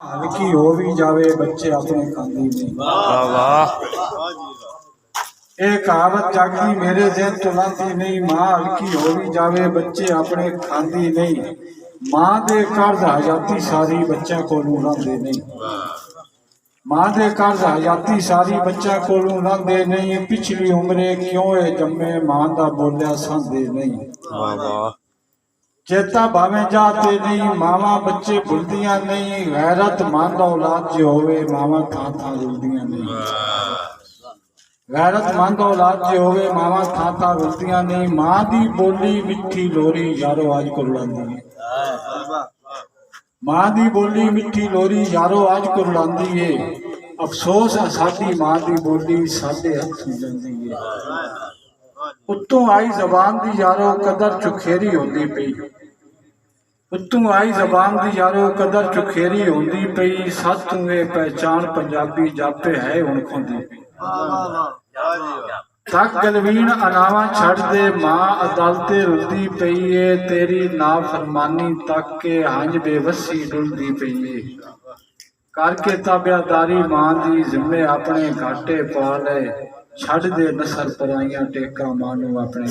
हल्की हो भी जावे बच्चे अपने खांदी नहीं। वाह वाह। एक कहावत जागती मेरे जहन तो लाती नहीं, माँ हल्की हो भी जावे बच्चे अपने खांदी नहीं। माँ दे कर्ज हजाती सारी बच्चा को लांदे नहीं। माँ दे कर्ज हजाती सारी बच्चा को लांदे नहीं। पिछली उम्रे क्यों है जम्मे माँ दा बोलिया सांदे नहीं। वाह वाह। चेता भावे जाते नहीं मावा बच्चे भूलदियां नहीं। गैरत मां दा औलाद जो होवे मावा था रुलदियां नहीं। गैरत मां दा औलाद जो होवे मावा था रुलदियां नहीं। मां दी बोली मिठी लोरी यारो आज को रुलांदी है। मां दी बोली मिठी लोरी यारो आज को रुलांदी है। अफसोस है साडी मां दी बोली साडे हथ जांदी है। उत्तों आई जबान दी यारो कदर चुखेरी होंदी पई। उत्तों आई जबान दी यारो कदर चुखेरी होंदी पई। सच तुए पहचान पंजाबी जापे है हुण खोंदी पई। तक गलवीन अनावा छड़ दे मां अदालते रुलदी पई है। तेरी नाफरमानी तक के हंज बेवसी डुलदी पई है। करके ताबियादारी मां दी जिम्मे अपने घाटे पा ले। छड़ दे नसर पराइयां टेका मां नू अपने